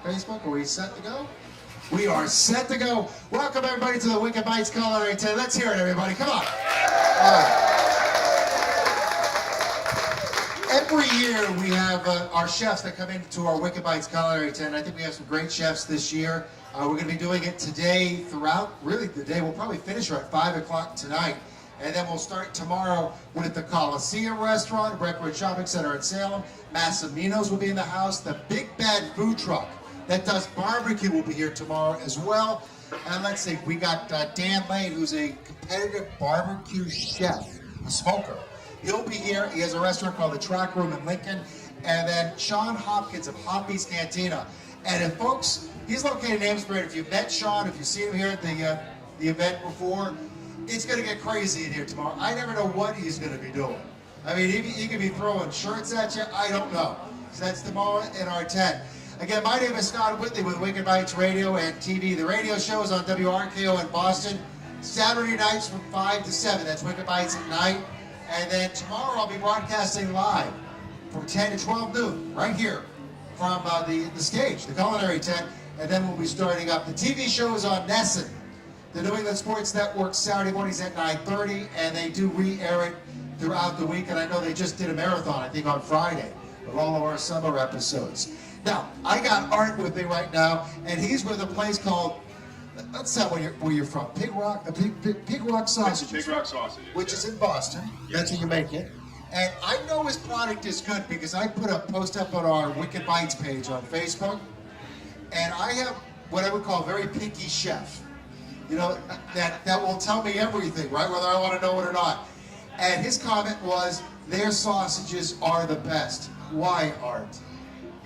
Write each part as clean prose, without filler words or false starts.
Facebook. Are we set to go? We are set to go. Welcome everybody to the Wicked Bites Culinary Tent. Let's hear it, everybody. Come on. All right. Every year we have our chefs that come into our Wicked Bites Culinary Tent. I think we have some great chefs this year. We're going to be doing it today throughout, really the day. We'll probably finish at 5 o'clock tonight. And then we'll start tomorrow with the Coliseum Restaurant, Breckenridge Shopping Center in Salem. Massimino's will be in the house. The Big Bad Food Truck that does barbecue will be here tomorrow as well. And let's see, we got Dan Lane, who's a competitive barbecue chef, a smoker. He'll be here. He has a restaurant called the Track Room in Lincoln. And then Sean Hopkins of Hoppy's Cantina. And if folks, he's located in Amesbury. If you've met Sean, if you've seen him here at the event before, it's going to get crazy in here tomorrow. I never know what he's going to be doing. I mean, he could be throwing shirts at you. I don't know. So that's tomorrow in our tent. Again, my name is Scott Whitley with Wicked Bites Radio and TV. The radio show is on WRKO in Boston, Saturday nights from 5 to 7. That's Wicked Bites at night. And then tomorrow I'll be broadcasting live from 10 to 12 noon, right here from the stage, the culinary tent. And then we'll be starting up. The TV show is on Nesson, the New England Sports Network, Saturday mornings at 9:30, and they do re-air it throughout the week. And I know they just did a marathon, I think, on Friday with all of our summer episodes. Now, I got Art with me right now, and he's with a place called, let's tell where you're from, Pig Rock Sausages. Pig Rock Sausages. Which is in Boston. Yes. That's where you make it. And I know his product is good because I put a post up on our Wicked Bites page on Facebook, and I have what I would call a very picky chef. You know, that will tell me everything, right? Whether I want to know it or not. And his comment was, their sausages are the best. Why, Art?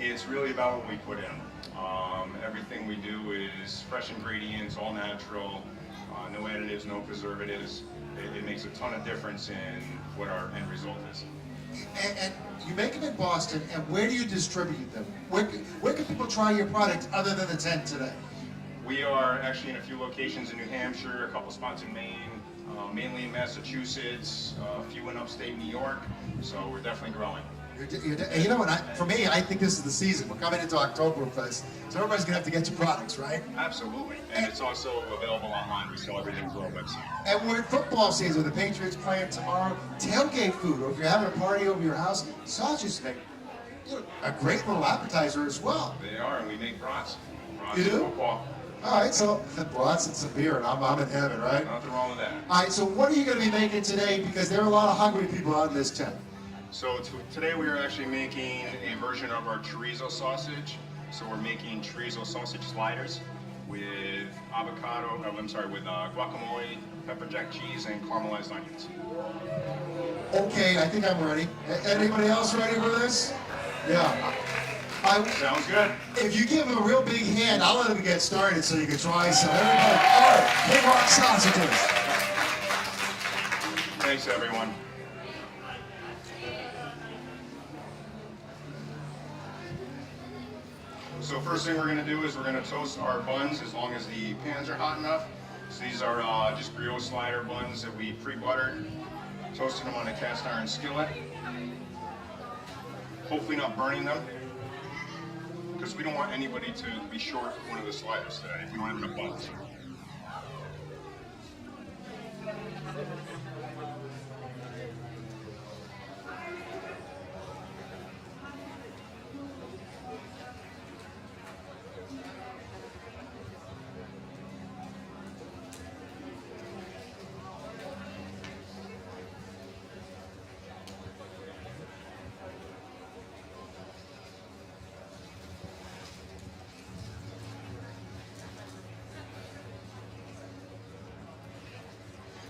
It's really about what we put in. Everything we do is fresh ingredients, all natural, no additives, no preservatives. It makes a ton of difference in what our end result is. And you make them in Boston, and where do you distribute them? Where can people try your product other than the tent today? We are actually in a few locations in New Hampshire, a couple spots in Maine, mainly in Massachusetts, a few in upstate New York, so we're definitely growing. You know what, for me, I think this is the season. We're coming into Oktoberfest, so everybody's going to have to get your products, right? Absolutely, and it's also available online. We sell everything through our website. And we're in football season. The Patriots playing tomorrow. Tailgate food, or if you're having a party over your house, sausages make a great little appetizer as well. They are, and we make brats. You do? Football. All right, so brats and some beer, and I'm in heaven, right? Nothing wrong with that. All right, so what are you going to be making today? Because there are a lot of hungry people out in this tent. So today we are actually making a version of our chorizo sausage. So we're making chorizo sausage sliders with with guacamole, pepper jack cheese, and caramelized onions. Okay, I think I'm ready. Anybody else ready for this? Yeah. Sounds good. If you give him a real big hand, I'll let him get started so you can try some. Everybody, all right, Pig Rock Sausages. Thanks, everyone. So first thing we're going to do is we're going to toast our buns as long as the pans are hot enough. So these are just brioche slider buns that we pre-buttered, toasting them on a cast iron skillet. Hopefully not burning them, because we don't want anybody to be short one of the sliders today. We want them in a bunch.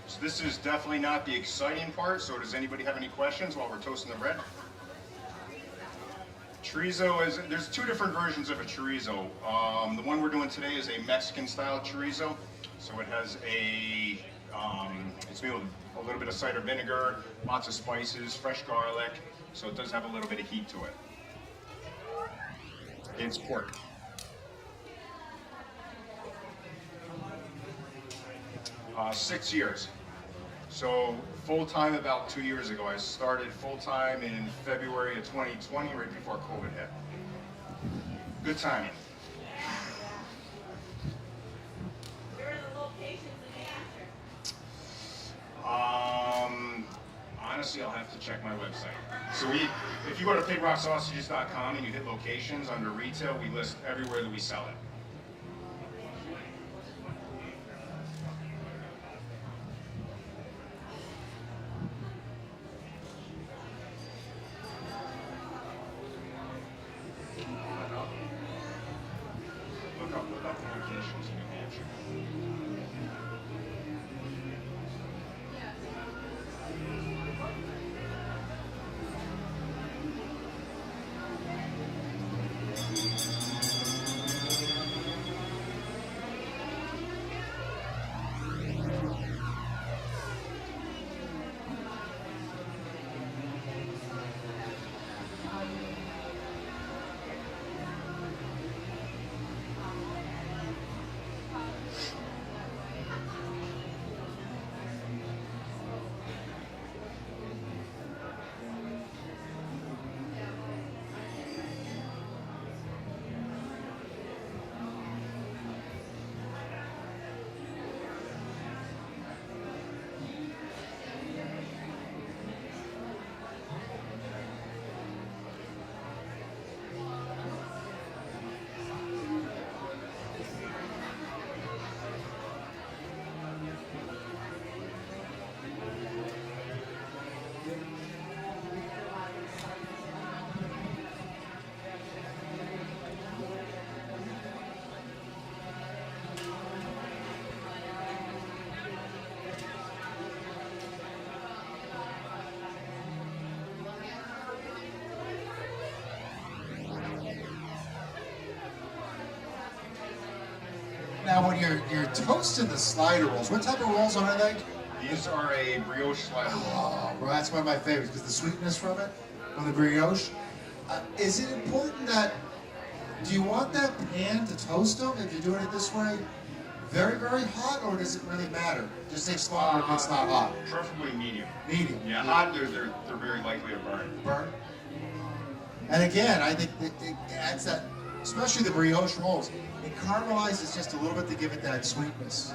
So this is definitely not the exciting part, so does anybody have any questions while we're toasting the bread? Chorizo is, there's two different versions of a chorizo. The one we're doing today is a Mexican style chorizo. So it has it's made with a little bit of cider vinegar, lots of spices, fresh garlic, so it does have a little bit of heat to it. It's pork. Uh, 6 years. So full-time about 2 years ago. I started full-time in February of 2020, right before COVID hit. Good timing. Honestly, I'll have to check my website. So if you go to pigrocksausages.com and you hit locations under retail, we list everywhere that we sell it. Look up the locations in New Hampshire. Now, when you're toasting the slider rolls, what type of rolls are they? These are a brioche slider roll. Oh, well, that's one of my favorites because the sweetness from it, from the brioche. Is it important that, do you want that pan to toast them if you're doing it this way? Very, very hot, or does it really matter? Just takes longer if it's not hot. Preferably medium. Medium. Yeah, hot, they're very likely to burn. Burn. And again, I think it adds that, especially the brioche rolls, it caramelizes just a little bit to give it that sweetness.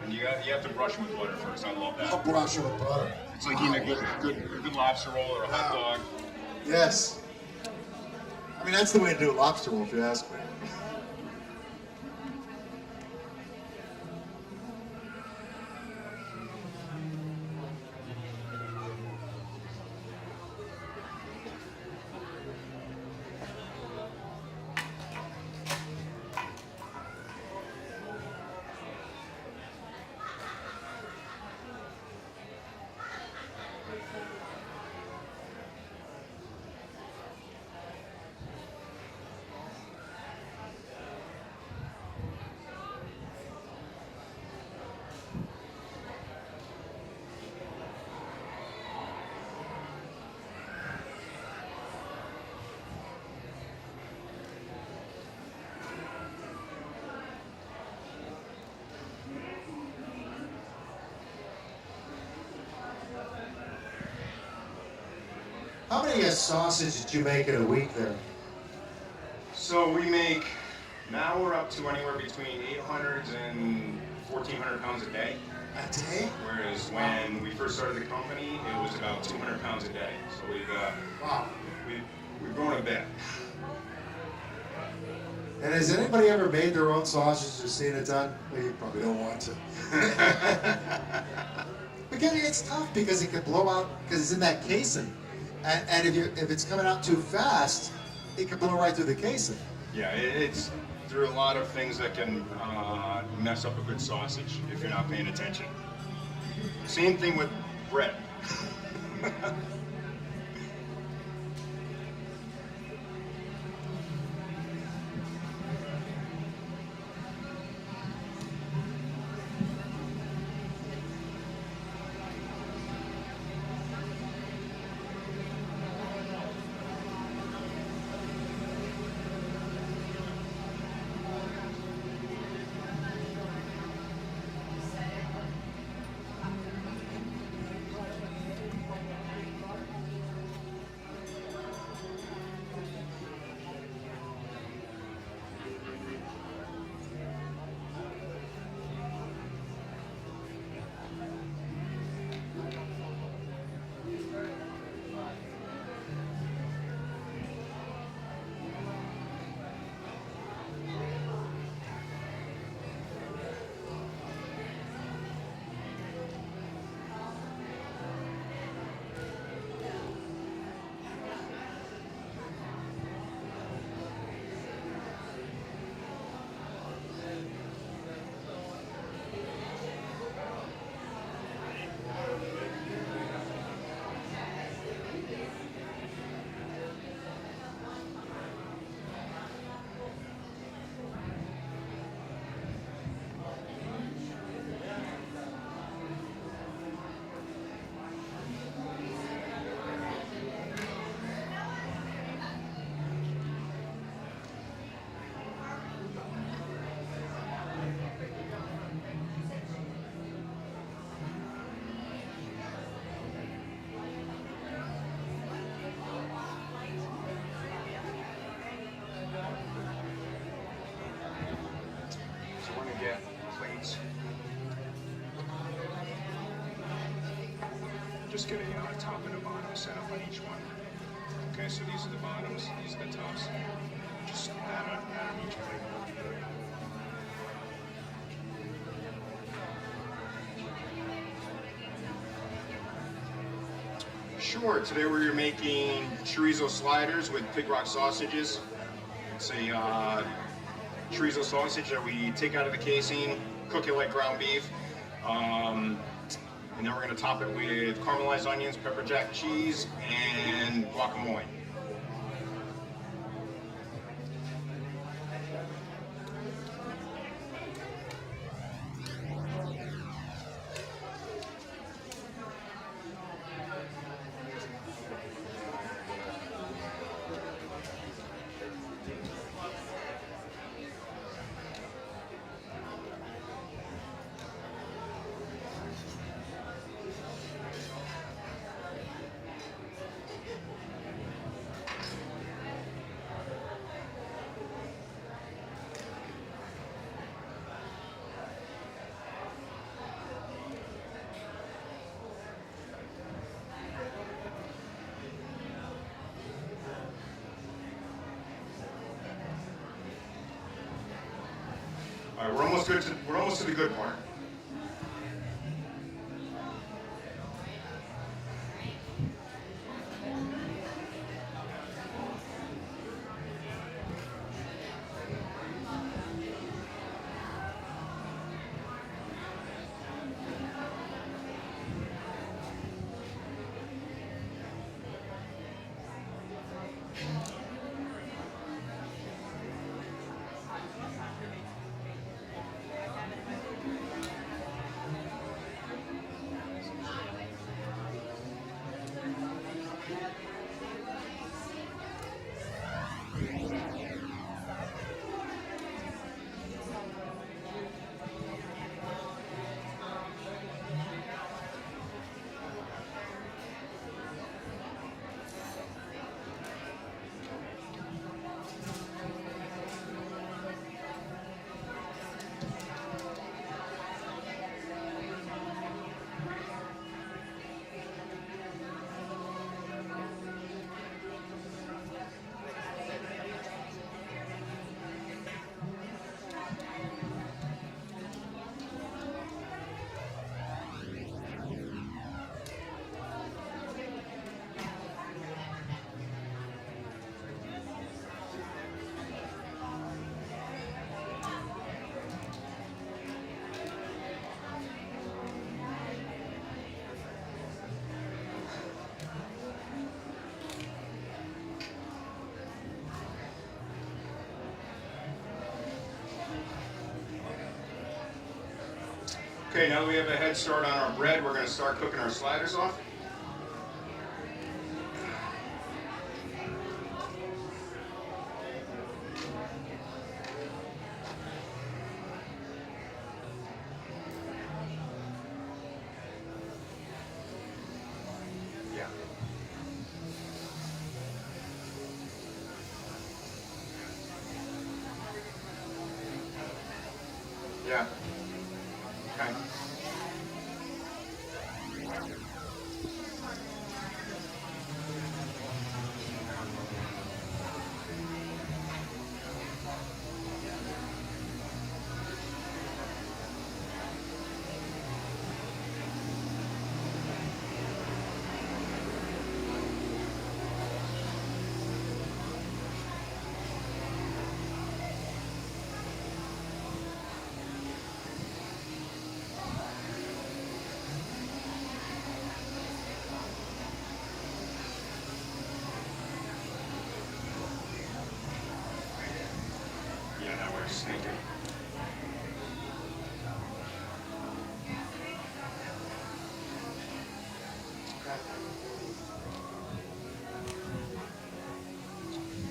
And you have to brush with butter first. I love I'll that. brush it with butter. It's like eating a good lobster roll or a hot dog. Yes. I mean, that's the way to do a lobster roll, if you ask me. How many sausage did you make in a week there? So we make, now we're up to anywhere between 800 and 1,400 pounds a day. A day? Whereas when we first started the company, it was about 200 pounds a day. So Wow. we've grown a bit. And has anybody ever made their own sausage or seen it done? Well, you probably don't want to. Again, it's tough because it can blow out because it's in that casing. And if it's coming out too fast, it can blow right through the casing. Yeah, there are a lot of things that can mess up a good sausage if you're not paying attention. Same thing with bread. just get a top and a bottom set up on each one. Okay, so these are the bottoms, these are the tops. Just add on each plate. Sure, today we're making chorizo sliders with pig rock sausages. It's a chorizo sausage that we take out of the casing, cook it like ground beef. And then we're going to top it with caramelized onions, pepper jack cheese, and guacamole. All right, we're almost to the good part. Okay, now that we have a head start on our bread, we're going to start cooking our sliders off. Yeah. Yeah. Okay. Yeah, now we're sneaking.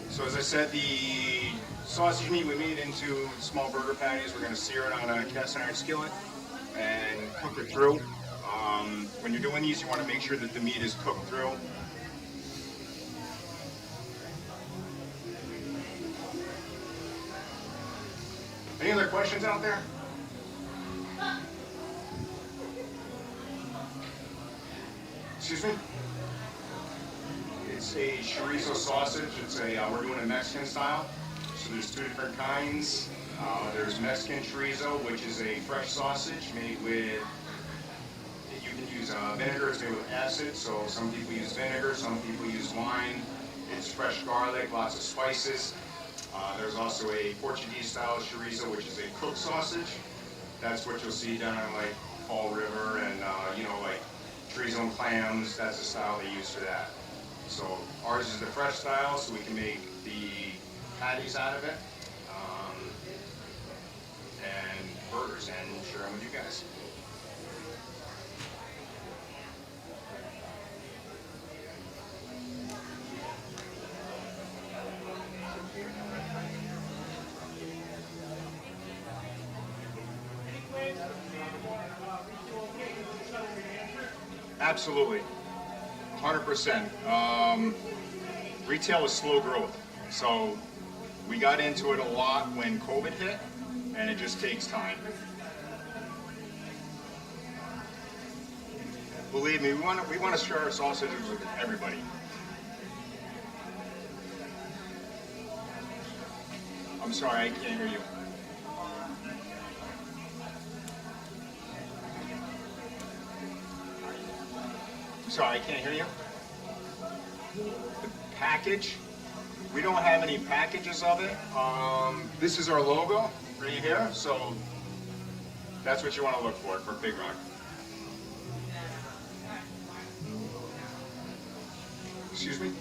So as I said, the sausage meat we made into small burger patties. We're going to sear it on a cast iron skillet and cook it through. When you're doing these, you want to make sure that the meat is cooked through. Any other questions out there? Excuse me? It's a chorizo sausage. It's a we're doing a Mexican style. So there's two different kinds. There's Mexican chorizo, which is a fresh sausage made with. You can use vinegar. It's made with acid. So some people use vinegar. Some people use wine. It's fresh garlic, lots of spices. There's also a Portuguese style chorizo, which is a cooked sausage. That's what you'll see down in like Fall River and you know, like chorizo and clams. That's the style they use for that. So ours is the fresh style, so we can make the patties out of it and burgers and share them with you guys. Absolutely, 100%. Retail is slow growth, so we got into it a lot when COVID hit, and it just takes time. Believe me, we want to share our sausages with everybody. I'm sorry, I can't hear you. Sorry, I can't hear you. The package, we don't have any packages of it. This is our logo right here, so that's what you want to look for Pig Rock. Excuse me?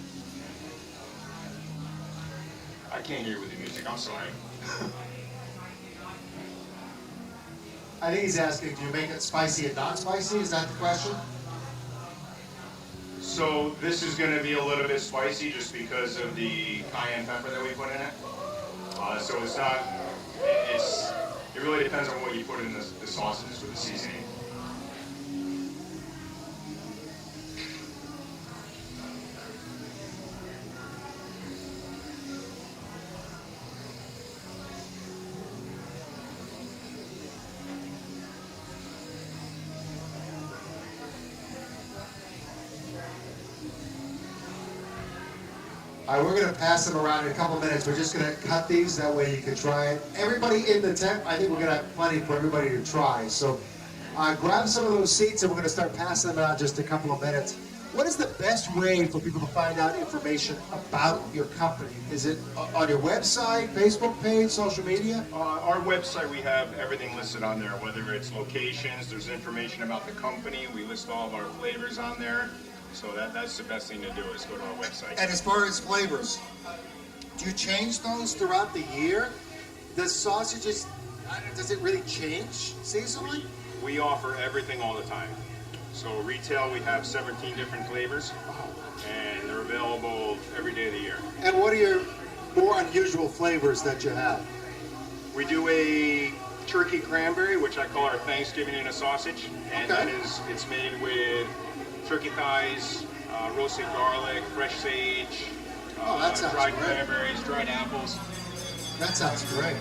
I can't hear you with the music, I'm sorry. I think he's asking, do you make it spicy and non-spicy? Is that the question? So this is going to be a little bit spicy just because of the cayenne pepper that we put in it. So it's not, it really depends on what you put in the sausages with the seasoning. All right, we're going to pass them around in a couple minutes. We're just going to cut these, that way you can try it. Everybody in the tent, I think we're going to have plenty for everybody to try. So grab some of those seats and we're going to start passing them out in just a couple of minutes. What is the best way for people to find out information about your company? Is it on your website, Facebook page, social media? Our website, we have everything listed on there, whether it's locations, there's information about the company, we list all of our flavors on there. So that's the best thing to do is go to our website. And as far as flavors, do you change those throughout the year? The sausages, does it really change seasonally? We offer everything all the time. So retail, we have 17 different flavors, and they're available every day of the year. And what are your more unusual flavors that you have? We do a turkey cranberry, which I call our Thanksgiving in a sausage, and Okay. that is, it's made with turkey thighs, roasted garlic, fresh sage, that sounds dried great. cranberries, dried apples. That sounds great.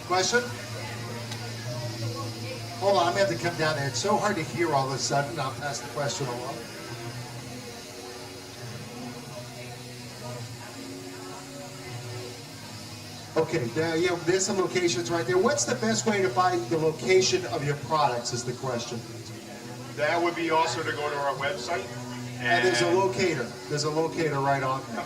Question? Hold on, I'm going to have to come down there. It's so hard to hear all of a sudden. I'll pass the question along. Okay, there's some locations right there. What's the best way to find the location of your products is the question. That would be also to go to our website. And there's a locator. There's a locator right on there.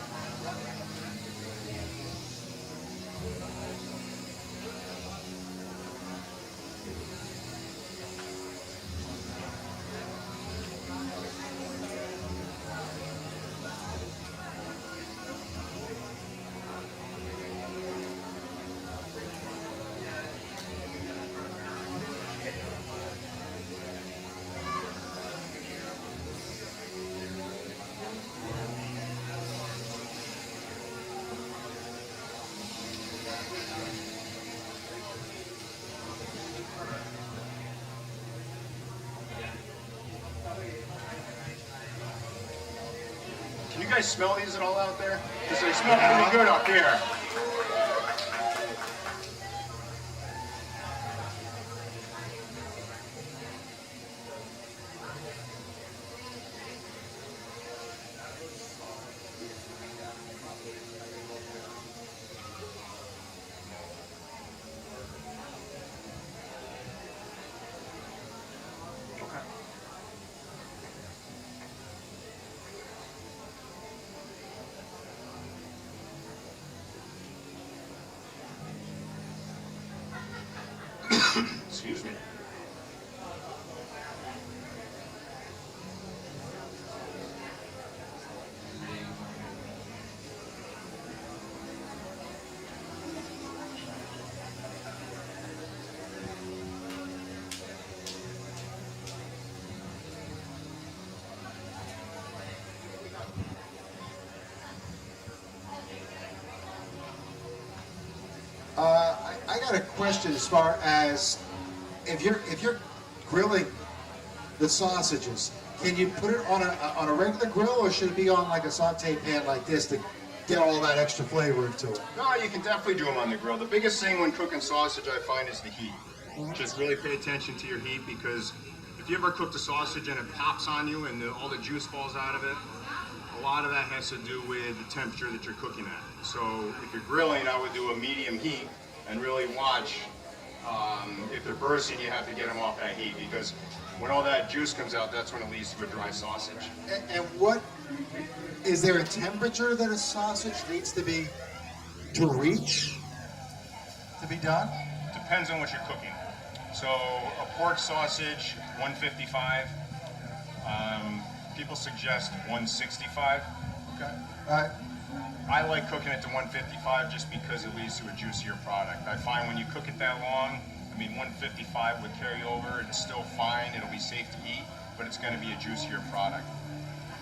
Can you guys smell these at all out there? Because they smell pretty good up here. Excuse me. I got a question as far as if you're grilling the sausages, can you put it on a regular grill, or should it be on like a saute pan like this to get all that extra flavor into it? No, you can definitely do them on the grill. The biggest thing when cooking sausage, I find, is the heat. Just really pay attention to your heat, because if you ever cook the sausage and it pops on you and all the juice falls out of it, a lot of that has to do with the temperature that you're cooking at. So if you're grilling, I would do a medium heat and really watch. If they're bursting, you have to get them off that heat, because when all that juice comes out, that's when it leads to a dry sausage. And what is there a temperature that a sausage needs to reach to be done? Depends on what you're cooking. So a pork sausage, 155. People suggest 165. Okay. I like cooking it to 155 just because it leads to a juicier product. I find when you cook it that long, 155 would carry over. It's still fine. It'll be safe to eat, but it's going to be a juicier product.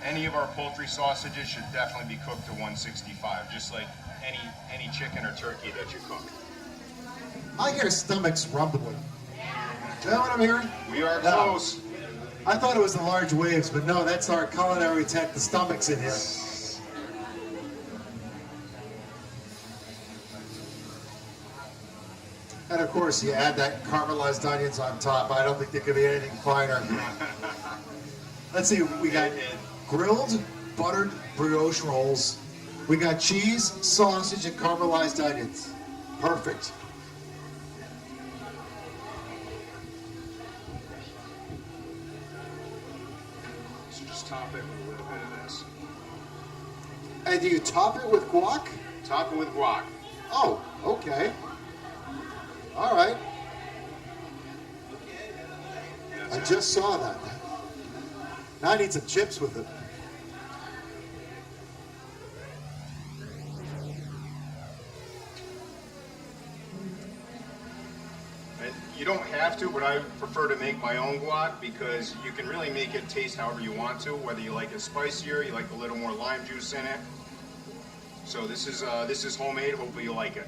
Any of our poultry sausages should definitely be cooked to 165, just like any chicken or turkey that you cook. I hear stomachs rumbling. Is that what I'm hearing? We are No. close. I thought it was the large waves, but no, that's our culinary tech. The stomach's in here. And of course, you add that caramelized onions on top. I don't think there could be anything finer. Let's see, we got grilled, buttered brioche rolls. We got cheese, sausage, and caramelized onions. Perfect. So just top it with a little bit of this. And do you top it with guac? Top it with guac. Oh, okay. All right. I just saw that. Now I need some chips with it. And you don't have to, but I prefer to make my own guac, because you can really make it taste however you want to, whether you like it spicier, you like a little more lime juice in it. So this is homemade. Hopefully you like it.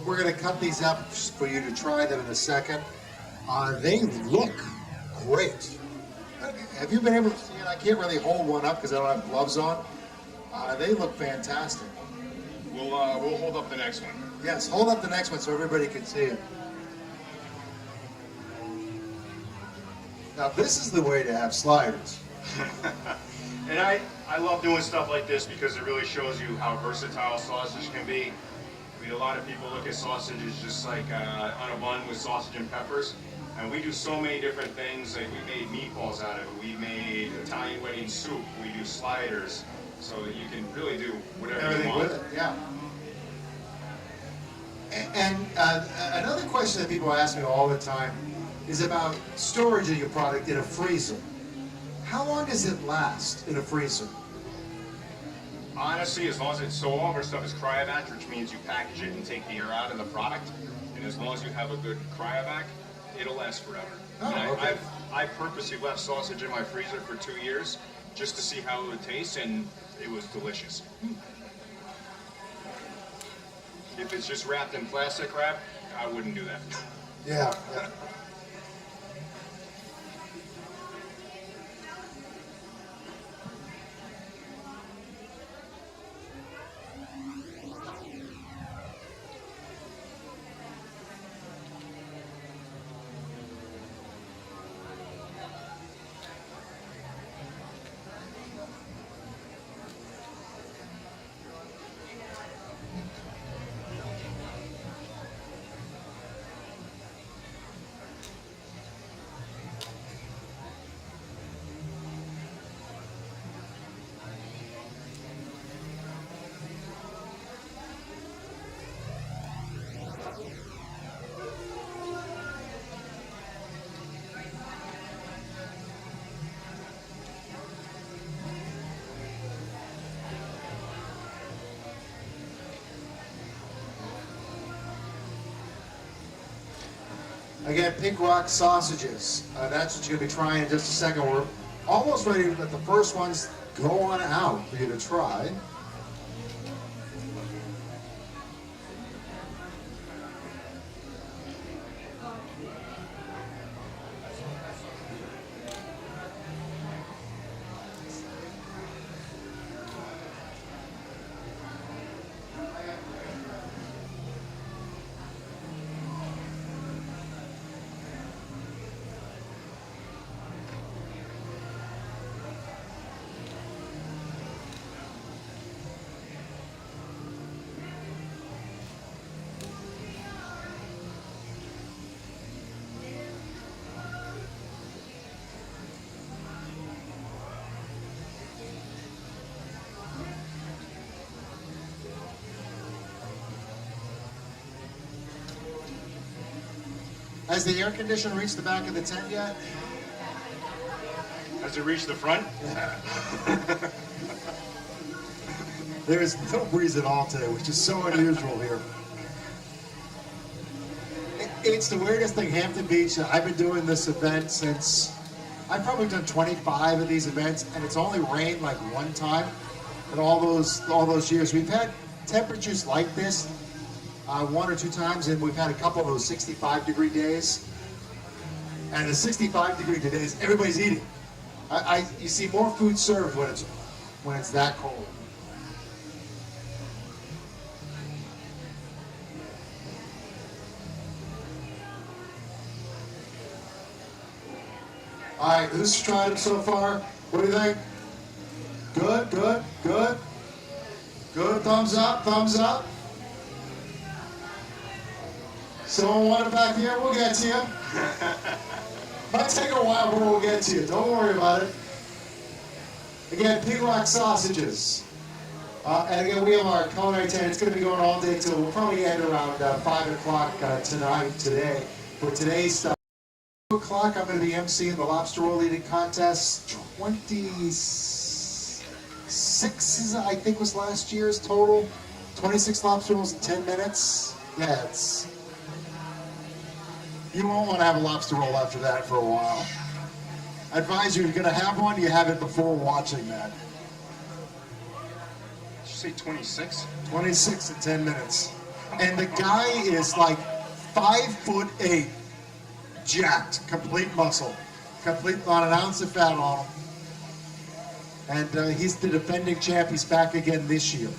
We're going to cut these up for you to try them in a second. They look great. Have you been able to see it? I can't really hold one up because I don't have gloves on. They look fantastic. We'll hold up the next one. Yes, hold up the next one so everybody can see it. Now this is the way to have sliders. And I love doing stuff like this because it really shows you how versatile sausage can be. A lot of people look at sausage as just like on a bun with sausage and peppers. And we do so many different things. Like we made meatballs out of it. We made Italian wedding soup. We do sliders. So you can really do whatever Everything you want. with it, yeah. And another question that people ask me all the time is about storage of your product in a freezer. How long does it last in a freezer? Honestly, as long as it's so all of our stuff is cryovac, which means you package it and take the air out of the product, and as long as you have a good cryovac, it'll last forever. Oh, And okay. I purposely left sausage in my freezer for 2 years just to see how it would taste, and it was delicious. If it's just wrapped in plastic wrap, I wouldn't do that. Yeah. Again, Pink Rock sausages. That's what you're going to be trying in just a second. We're almost ready to let the first ones go on out for you to try. Has the air conditioner reached the back of the tent yet? Has it reached the front? There is no breeze at all today, which is so unusual here. It's the weirdest thing, Hampton Beach. I've been doing this event since, I've probably done 25 of these events, and it's only rained like one time in all those years. We've had temperatures like this one or two times, and we've had a couple of those 65-degree days. And the 65-degree days, everybody's eating. You see more food served when it's that cold. All right, who's tried it so far? What do you think? Good, good, good. Good, thumbs up, thumbs up. Someone want it back here? We'll get to you. Might take a while, but we'll get to you. Don't worry about it. Again, Pink Rock sausages. And again, we have our culinary tent. It's going to be going all day till we'll probably end around 5 o'clock today. For today's stuff. 2 o'clock, I'm going to be emceeing the lobster roll eating contest. 26, I think, was last year's total. 26 lobster rolls in 10 minutes. Yeah, you won't want to have a lobster roll after that for a while. I advise you, if you're going to have one, you have it before watching that. Did you say 26? 26 in 10 minutes. And the guy is like 5'8", jacked, complete muscle, complete, not an ounce of fat on him. And he's the defending champ. He's back again this year.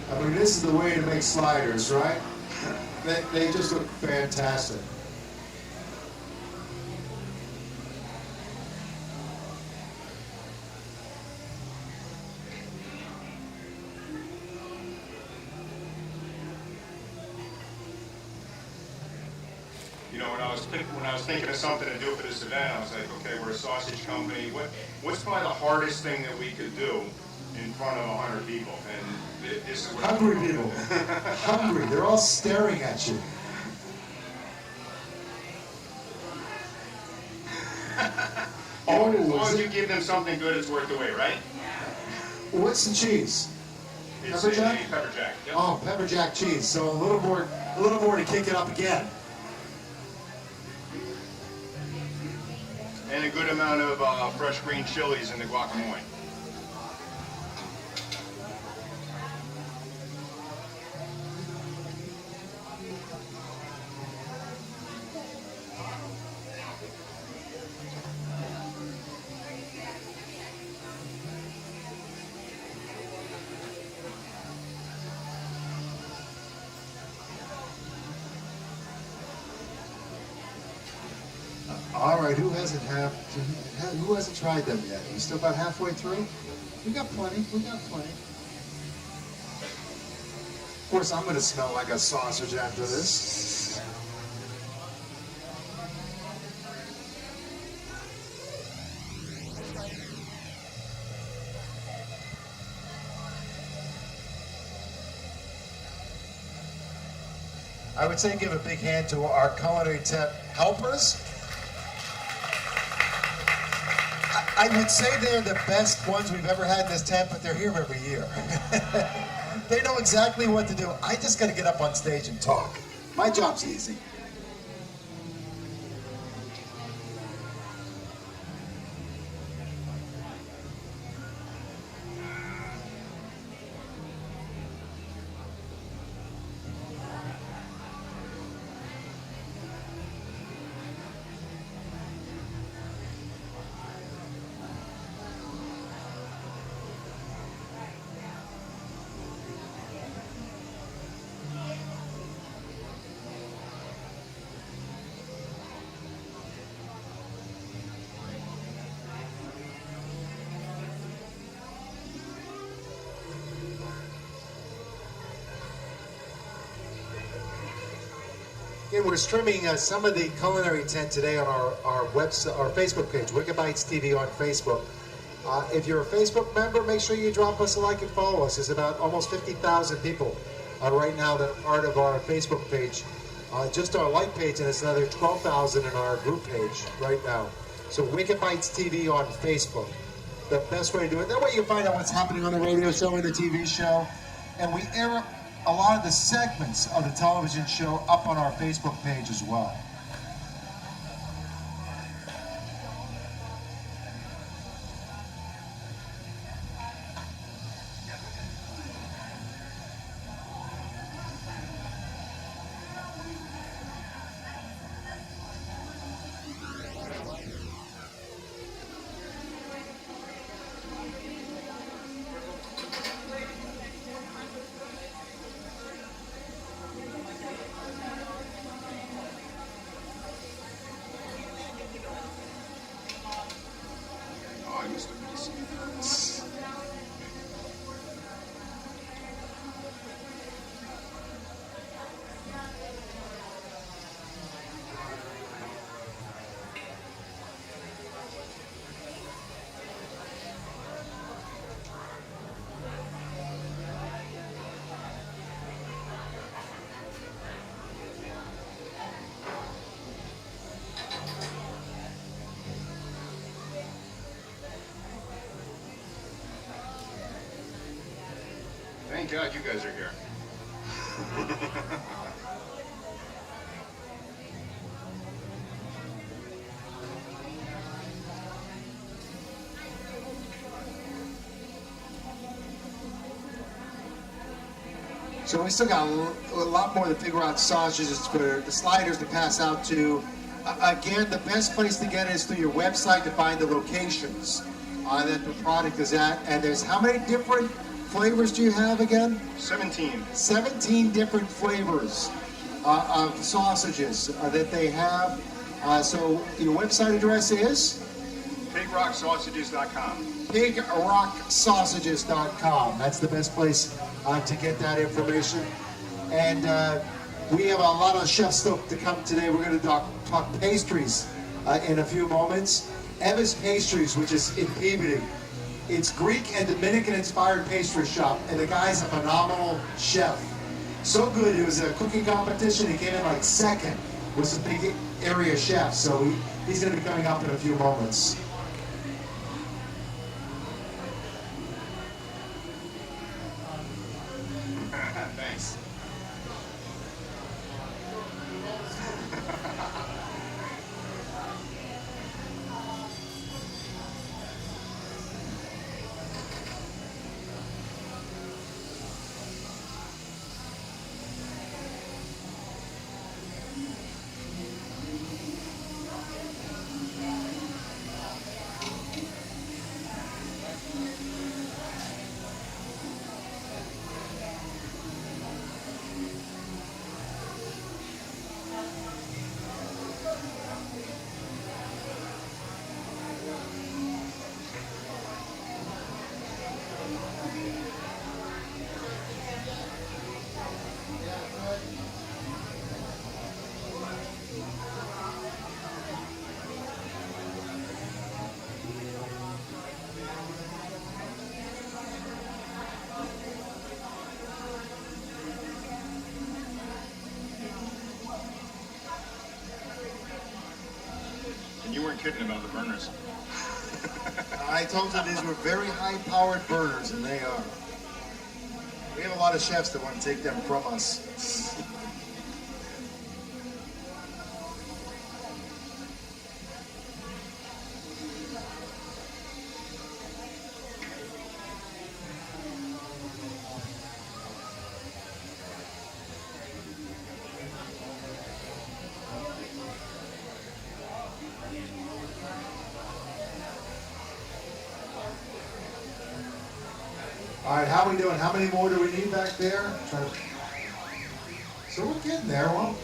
I mean, this is the way to make sliders, right? They just look fantastic. You know, when I was thinking of something to do for this event, I was like, okay, we're a sausage company. What's probably the hardest thing that we could do in front of 100 people? And this is what Hungry people. Hungry. They're all staring at you. As long as you give them something good, it's worth the wait, right? What's the cheese? It's Pepper jack? Pepper jack. Yep. Oh, pepper jack cheese. So a little more to kick it up again. And a good amount of fresh green chilies in the guacamole. All right, who hasn't tried them yet? You still about halfway through? We got plenty. Of course, I'm going to smell like a sausage after this. I would say give a big hand to our culinary tent helpers. I would say they're the best ones we've ever had in this tent, but they're here every year. They know exactly what to do. I just got to get up on stage and talk. My job's easy. Again, we're streaming some of the culinary tent today on our website, our Facebook page, Wicked Bites TV on Facebook. If you're a Facebook member, make sure you drop us a like and follow us. There's about almost 50,000 people right now that are part of our Facebook page. Just our like page, and it's another 12,000 in our group page right now. So Wicked Bites TV on Facebook. The best way to do it. That way you find out what's happening on the radio show and the TV show. And we air a lot of the segments of the television show up on our Facebook page as well. Thank God you guys are here. So we still got a lot more to figure out sausages for the sliders to pass out to. Again, the best place to get it is through your website to find the locations that the product is at. And there's how many different flavors do you have again? 17. 17 different flavors of sausages that they have. So your website address is? PigRockSausages.com. PigRockSausages.com. That's the best place to get that information. And We have a lot of chefs still to come today. We're going to talk pastries in a few moments. Eva's Pastries, which is in Peabody. It's Greek and Dominican-inspired pastry shop, and the guy's a phenomenal chef. So good, it was a cooking competition. He came in like second with some big area chefs, so he's going to be coming up in a few moments. Thanks. And you weren't kidding about the burners. I told you these were very high-powered burners, and they are. We have a lot of chefs that want to take them from us. All right, how are we doing? How many more do we need back there? So we're getting there, well.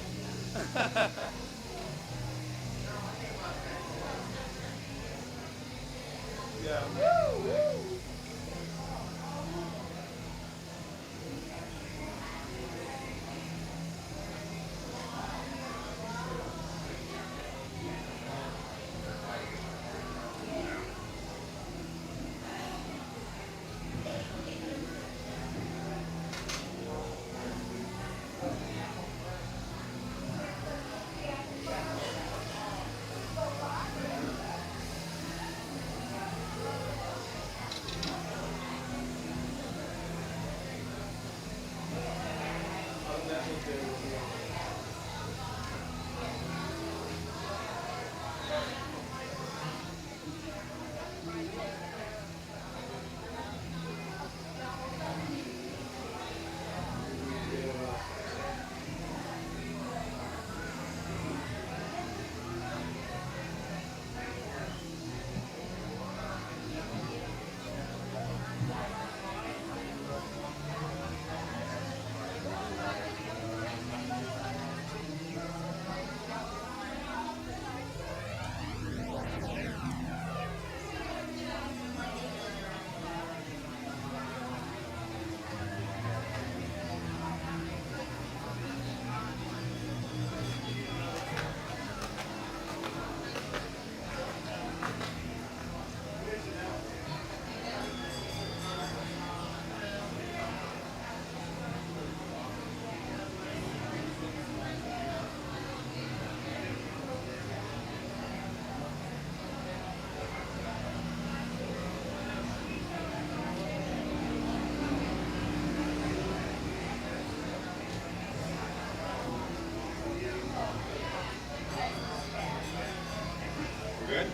Good?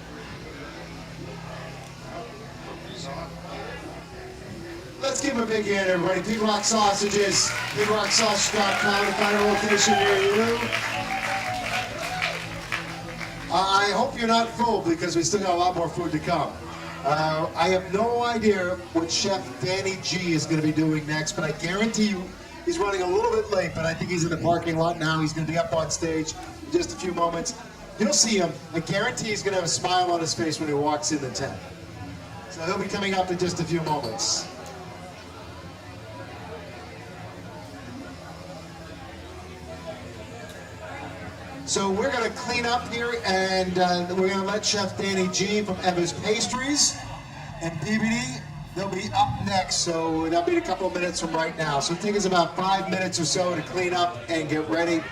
Let's give them a big hand, everybody. Pig Rock Sausages, pigrocksausage.com to find a location near you. I hope you're not full because we still got a lot more food to come. I have no idea what Chef Danny G is going to be doing next, but I guarantee you he's running a little bit late, but I think he's in the parking lot now. He's going to be up on stage in just a few moments. You'll see him. I guarantee he's going to have a smile on his face when he walks in the tent. So he'll be coming up in just a few moments. So we're going to clean up here, and we're going to let Chef Danny G from Emma's Pastries and PBD, they'll be up next. So that'll be a couple of minutes from right now. So it'll take us about 5 minutes or so to clean up and get ready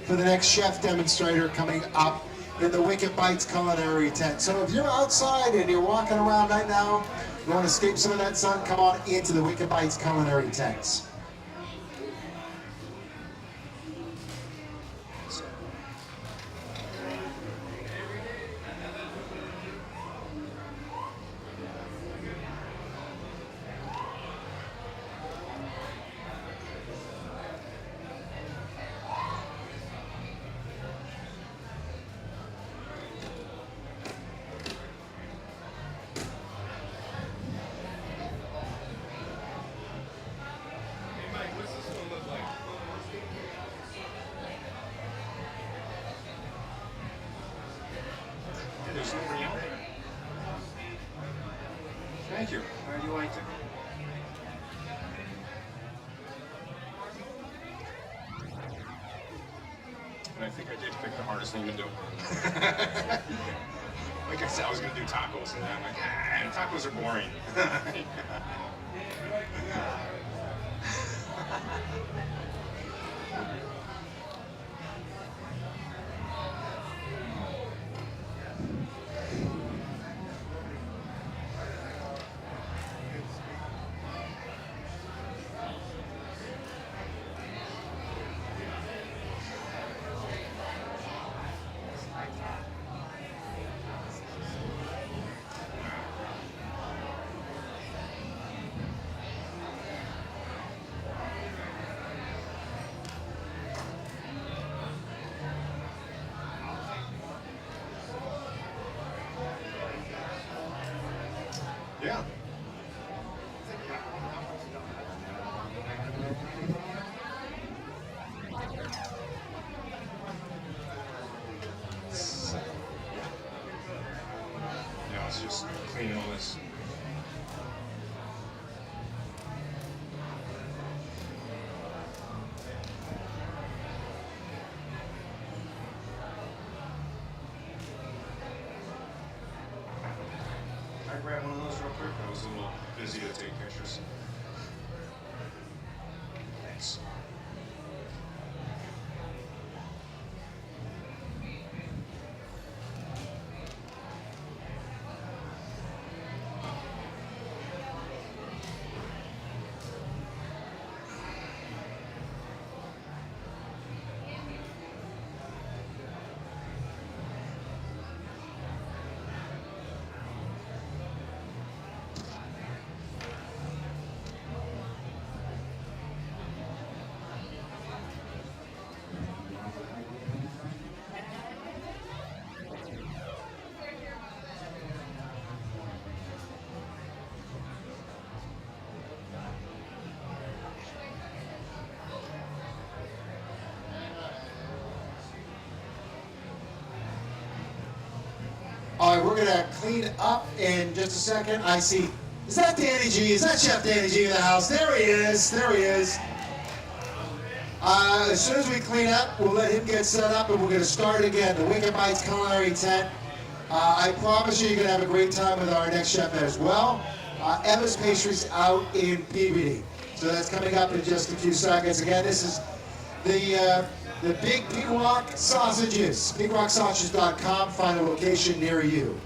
for the next chef demonstrator coming up in the Wicked Bites culinary tent. So if you're outside and you're walking around right now, you want to escape some of that sun, come on into the Wicked Bites culinary tents. There's no for you. Thank you. Glad you liked it. And I think I did pick the hardest thing to do. Like I said, I was going to do tacos, and I'm like, tacos are boring. Yeah. Yeah, it's just cleaning all this. I grabbed one of those real quick. I was a little busy to take pictures. Thanks. All right, we're gonna clean up in just a second. I see, is that Danny G? Is that Chef Danny G in the house? There he is, there he is. As soon as we clean up, we'll let him get set up and we're gonna start again, the Wicked Bites culinary tent. I promise you, you're gonna have a great time with our next chef as well. Emma's Pastries out in PBD. So that's coming up in just a few seconds. Again, this is the Big Pink Rock Sausages. PinkRockSausages.com. Find a location near you.